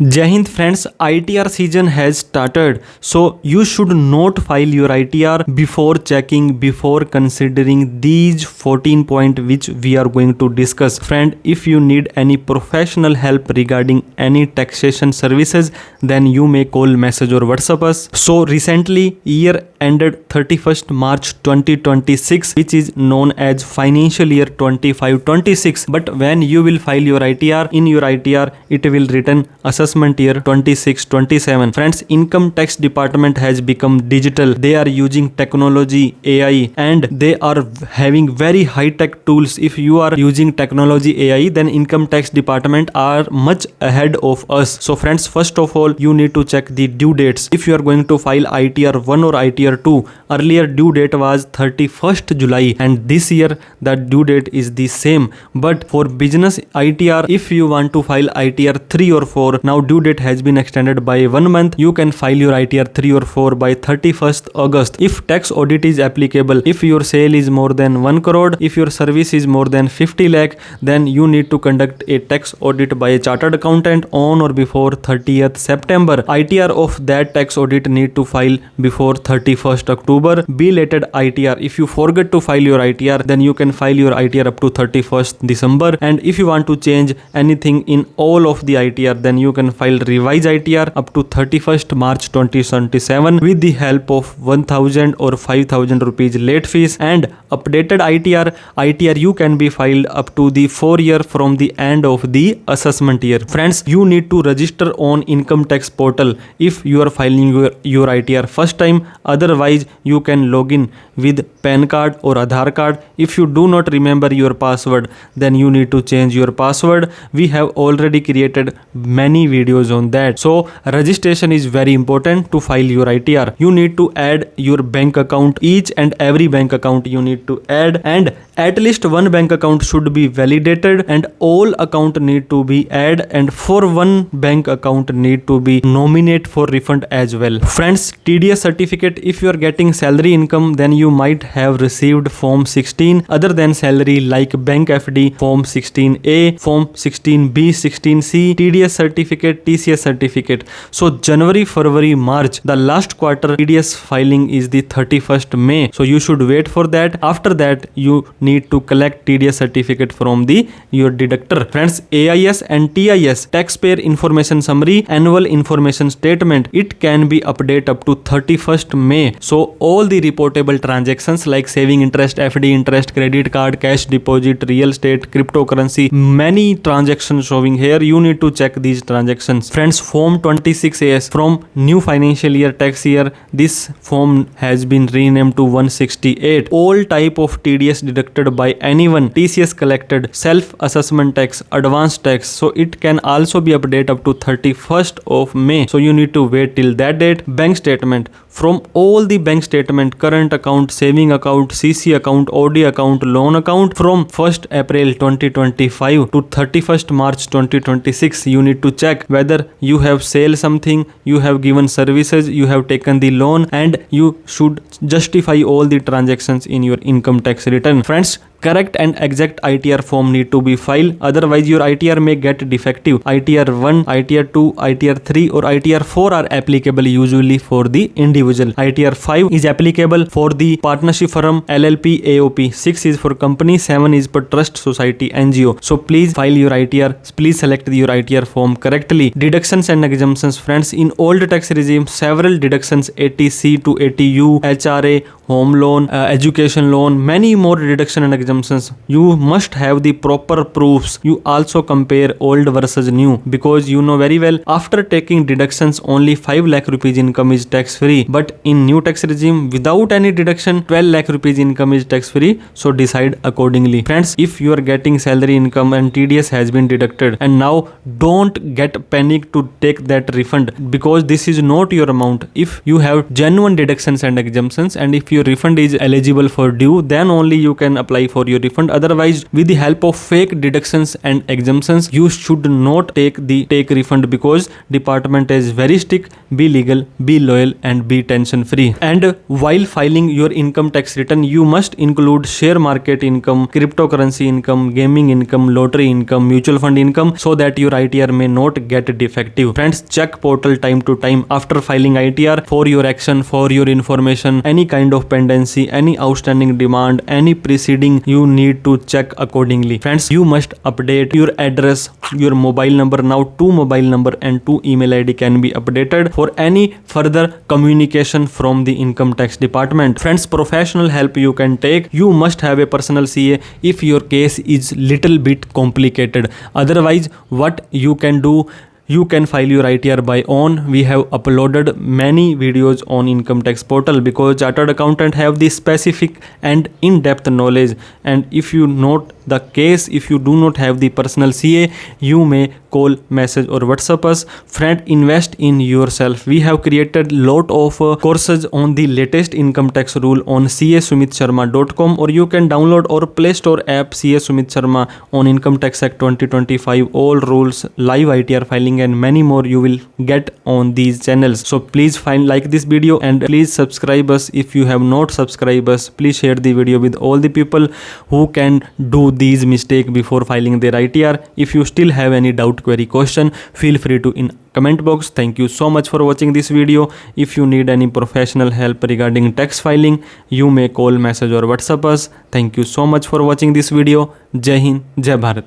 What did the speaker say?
Jai Hind friends, ITR season has started, so you should not file your ITR before checking, before considering these 14 points which we are going to discuss. Friend, if you need any professional help regarding any taxation services, then you may call, message or WhatsApp us. So recently year ended 31st March 2026, which is known as financial year 25-26. But when you will file your ITR, in your ITR it will written assessment year 26-27. Friends, income tax department has become digital. They are using technology, AI, and they are having very high tech tools. If you are using technology, AI, then income tax department are much ahead of us. So friends, first of all, you need to check the due dates. If you are going to file ITR 1 or ITR 2, earlier due date was 31st July, and this year the due date is the same. But for business ITR, if you want to file ITR 3 or 4, now due date has been extended by 1 month. You can file your ITR 3 or 4 by 31st August. If tax audit is applicable, if your sale is more than 1 crore, if your service is more than 50 lakh, then you need to conduct a tax audit by a chartered accountant on or before 30th September. ITR of that tax audit need to file before 31st October. Belated ITR, if you forget to file your ITR, then you can file your ITR up to 31st December. And if you want to change anything in all of the ITR, then you can file revise ITR up to 31st March 2027 with the help of 1000 or 5000 rupees late fees. And updated ITR you can be filed up to the 4 year from the end of the assessment year. Friends, you need to register on income tax portal if you are filing your ITR first time. Otherwise, you can log in with PAN card or Aadhaar card. If you do not remember your password, then you need to change your password. We have already created many videos on that. So registration is very important to file your ITR. You need to add your bank account. Each and every bank account you need to add, and at least one bank account should be validated, and all account need to be add, and for one bank account need to be nominate for refund as well. Friends, TDS certificate, if you are getting salary income, then you might have received form 16 other than salary, like bank FD form 16A, form 16B, 16C, TDS certificate, TCS certificate. So January, February, March, the last quarter TDS filing is the 31st May. So you should wait for that. After that, you need to collect TDS certificate from your deductor. Friends, AIS and TIS, taxpayer information summary, annual information statement, it can be updated up to 31st May. So all the reportable transactions like saving interest, FD interest, credit card, cash deposit, real estate, cryptocurrency, many transactions showing here. You need to check these transactions. Friends, form 26AS from new financial year tax year, this form has been renamed to 168. All type of TDS deducted by anyone, TCS collected, self-assessment tax, advance tax, so it can also be updated up to 31st of May. So you need to wait till that date. Bank statement, from all the bank statement, current account, saving account, CC account, OD account, loan account, from 1st April 2025 to 31st March 2026, you need to check whether you have sold something, you have given services, you have taken the loan, and you should justify all the transactions in your income tax return. Friends, correct and exact ITR form need to be filed, otherwise your ITR may get defective. ITR 1, ITR 2, ITR 3 or ITR 4 are applicable usually for the individual. ITR 5 is applicable for the partnership firm, LLP, AOP. 6 is for company, 7 is for trust, society, NGO. So please file your ITR. Please select your ITR form correctly. Deductions and exemptions. Friends, in old tax regime, several deductions, 80C to 80U, HRA, home loan, education loan, many more deduction and exemptions. You must have the proper proofs. You also compare old versus new, because you know very well, after taking deductions, only 5 lakh rupees income is tax free. But in new tax regime, without any deduction, 12 lakh rupees income is tax free. So decide accordingly. Friends, if you are getting salary income and TDS has been deducted, and now don't get panic to take that refund, because this is not your amount. If you have genuine deductions and exemptions, and if your refund is eligible for due, then only you can apply for for your refund. Otherwise, with the help of fake deductions and exemptions, you should not take refund, because department is very strict. Be legal, be loyal, and be tension free. And while filing your income tax return, you must include share market income, cryptocurrency income, gaming income, lottery income, mutual fund income, so that your ITR may not get defective. Friends, check portal time to time after filing ITR for your action. For your information, any kind of pendency, any outstanding demand, any preceding, you need to check accordingly. Friends, you must update your address, your mobile number. Now 2 mobile number and 2 email ID can be updated for any further communication from the income tax department. Friends, professional help you can take. You must have a personal CA if your case is little bit complicated. Otherwise, what you can do, you can file your ITR by own. We have uploaded many videos on income tax portal, because chartered accountant have the specific and in-depth knowledge. And if you note the case, if you do not have the personal CA, you may call, message, or WhatsApp us. Friend, invest in yourself. We have created lot of courses on the latest income tax rule on CASumitSharma.com, or you can download or Play Store app CA Sumit Sharma on Income Tax Act 2025. All rules, live ITR filing, and many more you will get on these channels. So please like this video, and please subscribe us if you have not subscribed us. Please share the video with all the people who can do these mistakes before filing their ITR. If you still have any doubt, query, question, feel free to in comment box. Thank you so much for watching this video. If you need any professional help regarding tax filing, you may call, message, or WhatsApp us. Thank you so much for watching this video. Jai Hind, Jai Bharat.